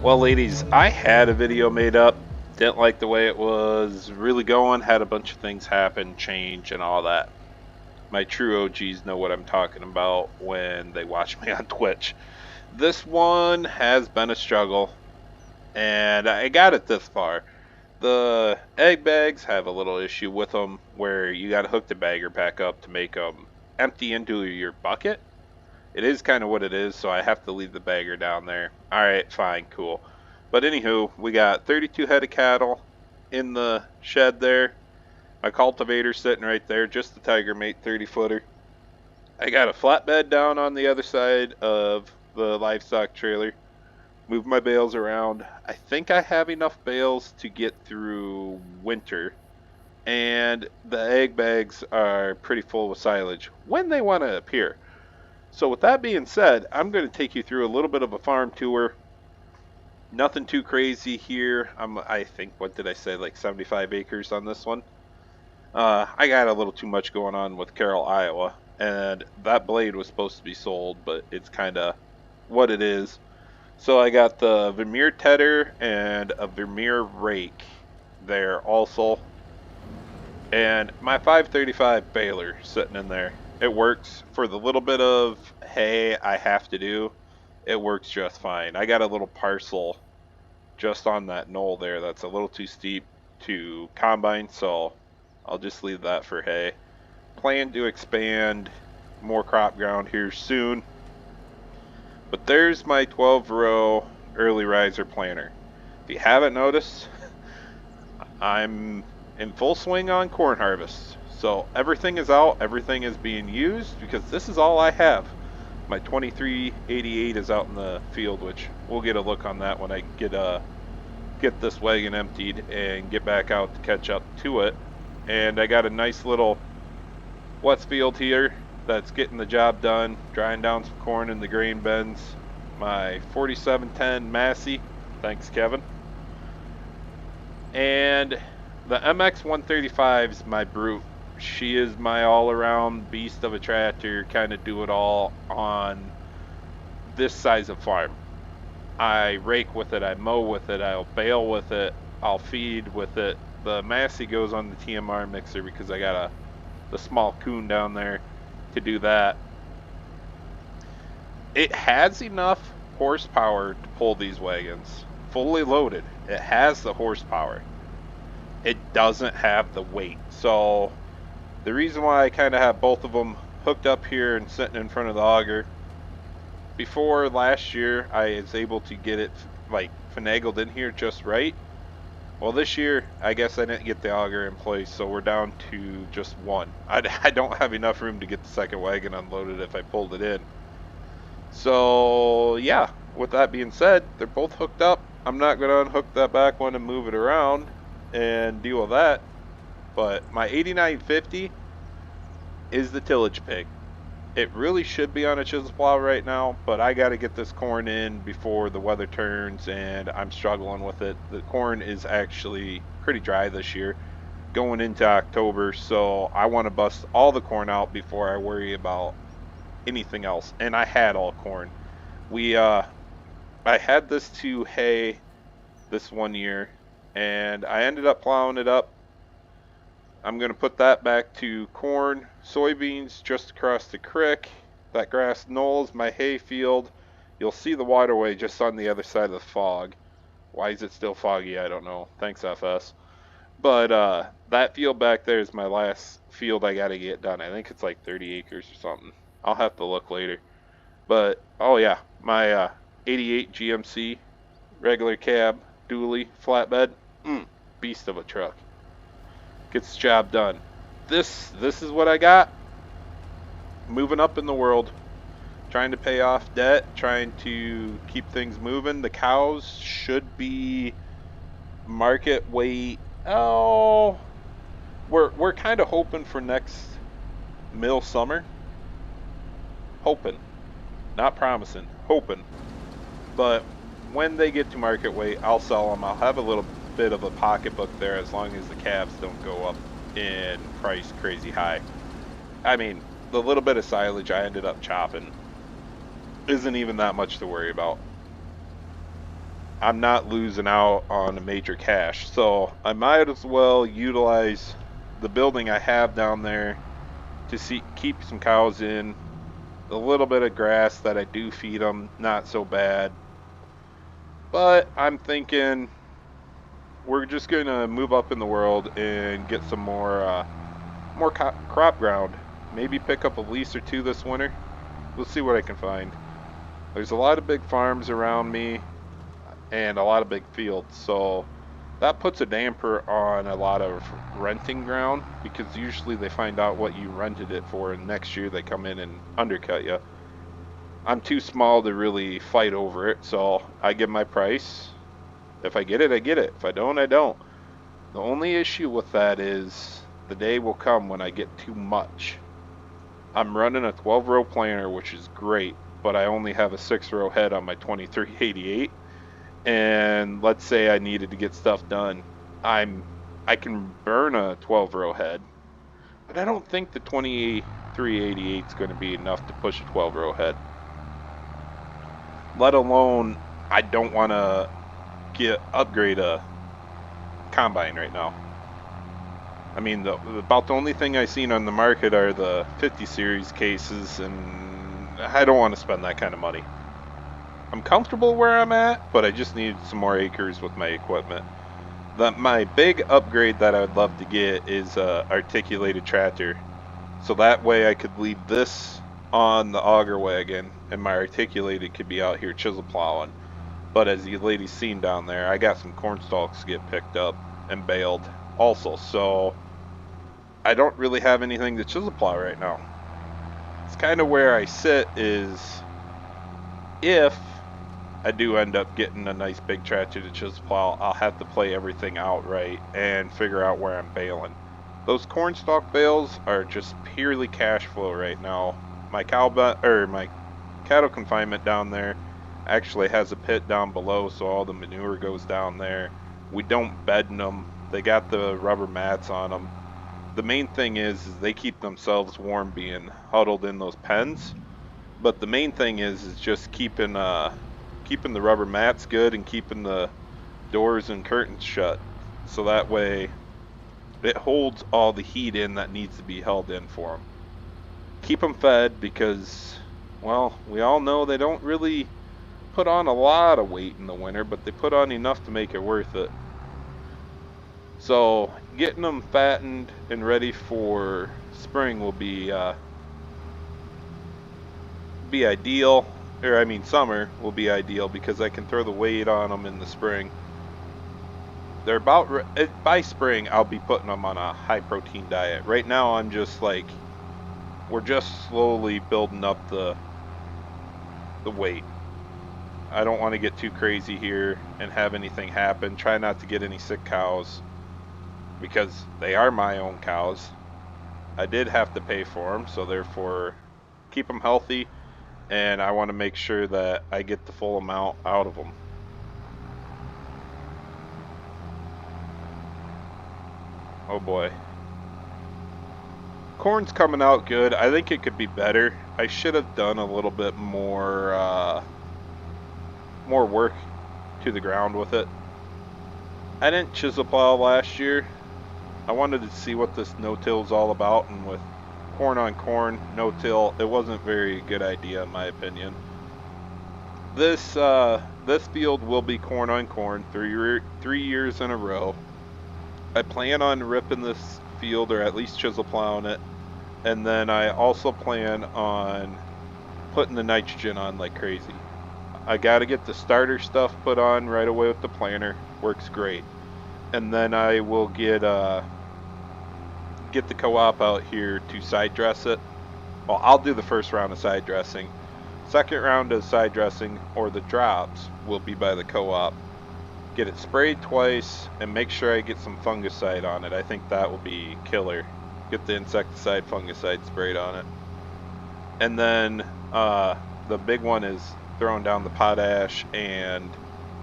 Well, ladies, I had a video made up. Didn't like the way it was really going. Had a bunch of things happen, change, and all that. My true OGs know what I'm talking about when they watch me on Twitch. This one has been a struggle, and I got it this far. The egg bags have a little issue with them where you got to hook the bagger back up to make them empty into your bucket. It is kind of what it is, so I have to leave the bagger down there. Alright, fine, cool. But anywho, we got 32 head of cattle in the shed there. My cultivator sitting right there, just the Tiger Mate 30-footer. I got a flatbed down on the other side of the livestock trailer. Move my bales around. I think I have enough bales to get through winter. And the egg bags are pretty full with silage when they want to appear. So with that being said, I'm going to take you through a little bit of a farm tour. Nothing too crazy here. I think, what did I say, like 75 acres on this one. I got a little too much going on with Carroll, Iowa, and that blade was supposed to be sold, but it's kind of what it is. So I got the Vermeer tedder and a Vermeer rake there also, and my 535 baler sitting in there. It works for the little bit of hay I have to do. It works just fine. I got a little parcel just on that knoll there that's a little too steep to combine, so I'll just leave that for hay. Plan to expand more crop ground here soon. But there's my 12-row early riser planter. If you haven't noticed, I'm in full swing on corn harvest. So everything is out, everything is being used because this is all I have. My 2388 is out in the field, which we'll get a look on that when I get this wagon emptied and get back out to catch up to it. And I got a nice little Westfield here that's getting the job done, drying down some corn in the grain bins. My 4710 Massey, thanks Kevin. And the MX 135 is my brute. She is my all-around beast of a tractor, kind of do it all on this size of farm. I rake with it, I mow with it, I'll bale with it, I'll feed with it. The Massey goes on the TMR mixer because I got the small coon down there to do that. It has enough horsepower to pull these wagons. Fully loaded. It has the horsepower. It doesn't have the weight. So the reason why I kind of have both of them hooked up here and sitting in front of the auger, before last year I was able to get it like finagled in here just right. Well, this year I guess I didn't get the auger in place, so we're down to just one. I don't have enough room to get the second wagon unloaded if I pulled it in. So yeah, with that being said, they're both hooked up. I'm not going to unhook that back one and move it around and deal with that. But my 8950 is the tillage pig. It really should be on a chisel plow right now, but I got to get this corn in before the weather turns, and I'm struggling with it. The corn is actually pretty dry this year going into October, so I want to bust all the corn out before I worry about anything else. And I had all corn. I had this to hay this one year, and I ended up plowing it up. I'm going to put that back to corn, soybeans just across the creek. That grass knolls my hay field. You'll see the waterway just on the other side of the fog. Why is it still foggy? I don't know. Thanks, FS. But that field back there is my last field I got to get done. I think it's like 30 acres or something. I'll have to look later. But, oh yeah, my 88 GMC, regular cab, dually, flatbed, beast of a truck. Gets the job done. This is what I got. Moving up in the world. Trying to pay off debt. Trying to keep things moving. The cows should be market weight. Oh, we're kind of hoping for next mill summer. Hoping. Not promising. Hoping. But when they get to market weight, I'll sell them. I'll have a little bit of a pocketbook there as long as the calves don't go up in price crazy high. I mean, the little bit of silage I ended up chopping isn't even that much to worry about. I'm not losing out on a major cache. So I might as well utilize the building I have down there to keep some cows in. A little bit of grass that I do feed them, not so bad. But I'm thinking we're just going to move up in the world and get some more crop ground. Maybe pick up a lease or two this winter. We'll see what I can find. There's a lot of big farms around me and a lot of big fields, so that puts a damper on a lot of renting ground, because usually they find out what you rented it for and next year they come in and undercut you. I'm too small to really fight over it, so I give my price. If I get it, I get it. If I don't, I don't. The only issue with that is the day will come when I get too much. I'm running a 12-row planter, which is great, but I only have a 6-row head on my 2388. And let's say I needed to get stuff done. I can burn a 12-row head, but I don't think the 2388 is going to be enough to push a 12-row head. Let alone, I don't want to upgrade a combine right now. I mean, about the only thing I've seen on the market are the 50 series cases, and I don't want to spend that kind of money. I'm comfortable where I'm at, but I just need some more acres with my equipment. My big upgrade that I would love to get is a articulated tractor. So that way I could leave this on the auger wagon and my articulated could be out here chisel plowing. But as the lady's seen down there, I got some corn stalks to get picked up and baled also. So I don't really have anything to chisel plow right now. It's kind of where I sit is if I do end up getting a nice big tractor to chisel plow, I'll have to play everything out right and figure out where I'm baling. Those corn stalk bales are just purely cash flow right now. My my cattle confinement down there actually has a pit down below, so all the manure goes down there. We don't bed in them. They got the rubber mats on them. The main thing is they keep themselves warm being huddled in those pens. But the main thing is just keeping the rubber mats good and keeping the doors and curtains shut, so that way it holds all the heat in that needs to be held in for them. Keep them fed because, well, we all know they don't really put on a lot of weight in the winter, but they put on enough to make it worth it. So getting them fattened and ready for spring will be ideal. Or I mean summer will be ideal because I can throw the weight on them in the spring. They're by spring I'll be putting them on a high protein diet. Right now I'm just like, we're just slowly building up the weight. I don't want to get too crazy here and have anything happen. Try not to get any sick cows because they are my own cows. I did have to pay for them, so therefore keep them healthy, and I want to make sure that I get the full amount out of them. Oh boy. Corn's coming out good. I think it could be better. I should have done a little bit more work to the ground with it. I didn't chisel plow last year. I wanted to see what this no-till is all about, and with corn on corn, no-till, it wasn't a very good idea in my opinion. This field will be corn on corn 3 years in a row. I plan on ripping this field, or at least chisel plowing it, and then I also plan on putting the nitrogen on like crazy. I got to get the starter stuff put on right away with the planter. Works great. And then I will get the co-op out here to side dress it. Well, I'll do the first round of side dressing. Second round of side dressing, or the drops, will be by the co-op. Get it sprayed twice and make sure I get some fungicide on it. I think that will be killer. Get the insecticide, fungicide sprayed on it. And then the big one is throwing down the potash and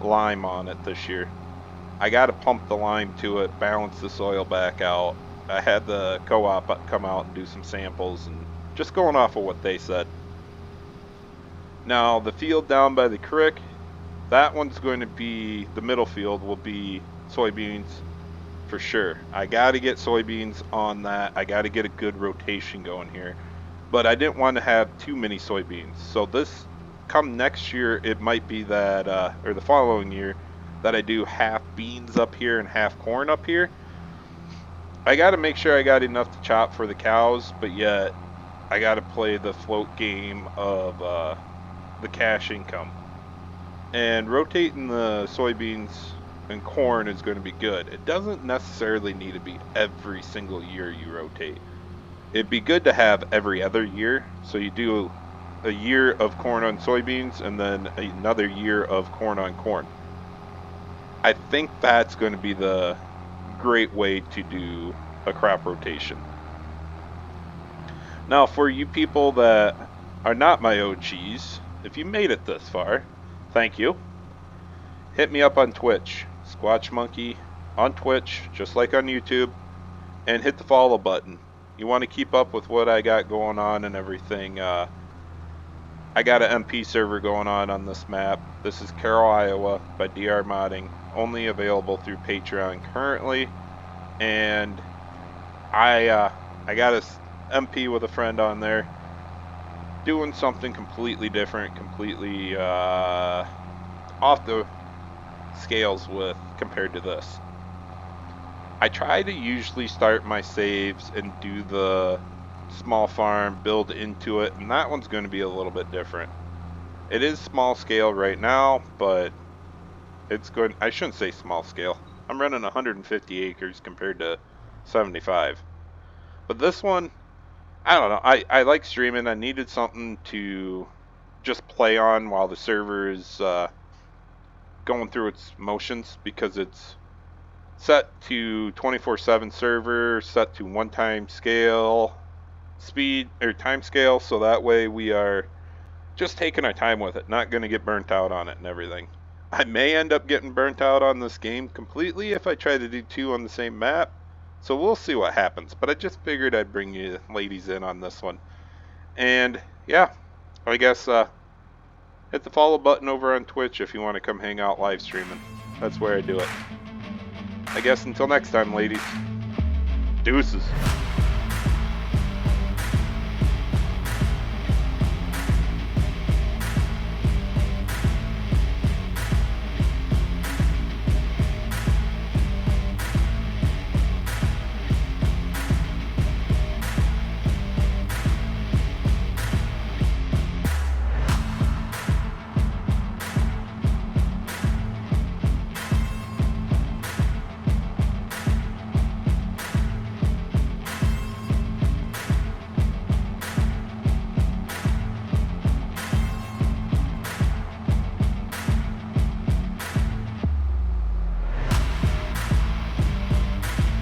lime on it this year. I got to pump the lime to it, balance the soil back out. I had the co-op come out and do some samples, and just going off of what they said. Now, the field down by the creek, that one's going to be, the middle field will be soybeans for sure. I got to get soybeans on that. I got to get a good rotation going here. But I didn't want to have too many soybeans. So this, come next year, it might be that, or the following year, that I do half beans up here and half corn up here. I got to make sure I got enough to chop for the cows, but yet I got to play the float game of the cash income. And rotating the soybeans and corn is going to be good. It doesn't necessarily need to be every single year you rotate. It'd be good to have every other year. So you do a year of corn on soybeans and then another year of corn on corn. I think that's going to be the great way to do a crop rotation. Now, for you people that are not my OGs, if you made it this far, thank you. Hit me up on Twitch, Squatch Monkey on Twitch, just like on YouTube, and hit the follow button. You want to keep up with what I got going on and everything. I got an MP server going on this map. This is Carroll, Iowa by DR Modding, only available through Patreon currently. And I got a MP with a friend on there, doing something completely different, completely off the scales with compared to this. I try to usually start my saves and do the small farm, build into it, and that one's going to be a little bit different. It is small scale right now, but it's going, I shouldn't say small scale. I'm running 150 acres compared to 75. But this one, I don't know, I like streaming. I needed something to just play on while the server is going through its motions, because it's set to 24/7 server, set to one-time scale speed or time scale, so that way we are just taking our time with it, not going to get burnt out on it and everything. I may end up getting burnt out on this game completely if I try to do two on the same map, so we'll see what happens. But I just figured I'd bring you ladies in on this one. And yeah, I guess hit the follow button over on Twitch if you want to come hang out live streaming. That's where I do it. I guess until next time, ladies. Deuces.